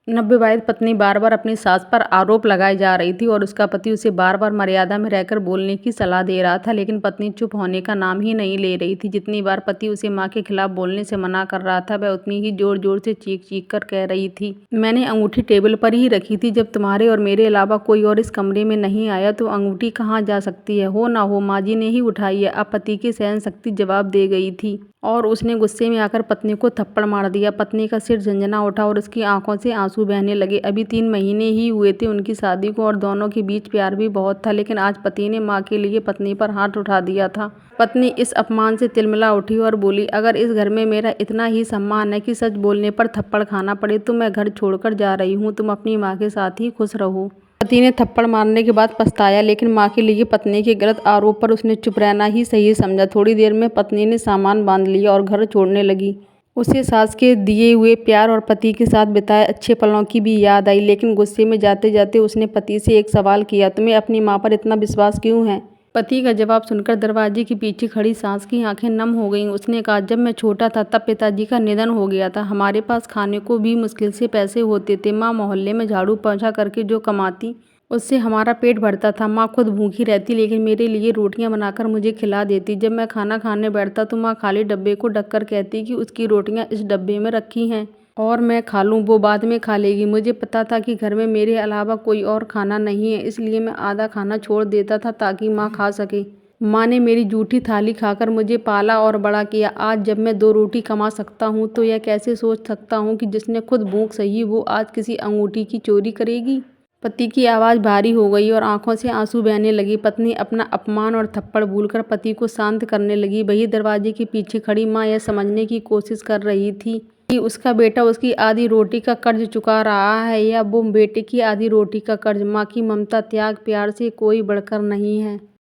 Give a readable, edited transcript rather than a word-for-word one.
नवविवाहित पत्नी बार-बार अपनी सास पर आरोप लगाए जा रही थी और उसका पति उसे बार-बार मर्यादा में रहकर बोलने की सलाह दे रहा था, लेकिन पत्नी चुप होने का नाम ही नहीं ले रही थी। जितनी बार पति उसे माँ के खिलाफ बोलने से मना कर रहा था, वह उतनी ही जोर-जोर से चीख-चीख कर कह रही थी, मैंने अंगूठी टेबल पर ही रखी थी। जब तुम्हारे और मेरे अलावा कोई और इस कमरे में नहीं आया तो अंगूठी कहाँ जा सकती है? हो ना हो माँ जी ने ही उठाई है। अब पति की सहनशक्ति जवाब दे गई थी और उसने गुस्से में आकर पत्नी को थप्पड़ मार दिया। पत्नी का सिर झंझना उठा और उसकी आंखों से आंसू बहने लगे। अभी 3 महीने ही हुए थे उनकी शादी को और दोनों के बीच प्यार भी बहुत था, लेकिन आज पति ने माँ के लिए पत्नी पर हाथ उठा दिया था। पत्नी इस अपमान से तिलमिला उठी और बोली, अगर इस घर में मेरा इतना ही सम्मान है कि सच बोलने पर थप्पड़ खाना पड़े तो मैं घर छोड़कर जा रही हूँ। तुम अपनी माँ के साथ ही खुश रहो। पति ने थप्पड़ मारने के बाद पछताया, लेकिन माँ के लिए पत्नी के गलत आरोप पर उसने चुप रहना ही सही समझा। थोड़ी देर में पत्नी ने सामान बांध लिया और घर छोड़ने लगी। उसे सास के दिए हुए प्यार और पति के साथ बिताए अच्छे पलों की भी याद आई, लेकिन गुस्से में जाते जाते उसने पति से एक सवाल किया, तुम्हें अपनी माँ पर इतना विश्वास क्यों है? पति का जवाब सुनकर दरवाजे के पीछे खड़ी सास की आंखें नम हो गईं। उसने कहा, जब मैं छोटा था तब पिताजी का निधन हो गया था। हमारे पास खाने को भी मुश्किल से पैसे होते थे। माँ मोहल्ले में झाड़ू पोंछा करके जो कमाती उससे हमारा पेट भरता था। माँ खुद भूखी रहती, लेकिन मेरे लिए रोटियां बनाकर मुझे खिला देती। जब मैं खाना खाने बैठता तो माँ खाली डब्बे को ढककर कहती कि उसकी रोटियां इस डब्बे में रखी हैं और मैं खा लूँ, वो बाद में खा लेगी। मुझे पता था कि घर में मेरे अलावा कोई और खाना नहीं है, इसलिए मैं आधा खाना छोड़ देता था ताकि माँ खा सके। माँ ने मेरी जूठी थाली खाकर मुझे पाला और बड़ा किया। आज जब मैं 2 रोटी कमा सकता हूँ तो यह कैसे सोच सकता हूँ कि जिसने खुद भूख सही वो आज किसी अंगूठी की चोरी करेगी। पति की आवाज़ भारी हो गई और आंखों से आंसू बहने लगी। पत्नी अपना अपमान और थप्पड़ भूलकर पति को शांत करने लगी। वही दरवाजे के पीछे खड़ी माँ यह समझने की कोशिश कर रही थी कि उसका बेटा उसकी आधी रोटी का कर्ज चुका रहा है या वो बेटे की आधी रोटी का कर्ज। माँ की ममता, त्याग, प्यार से कोई बढ़कर नहीं है।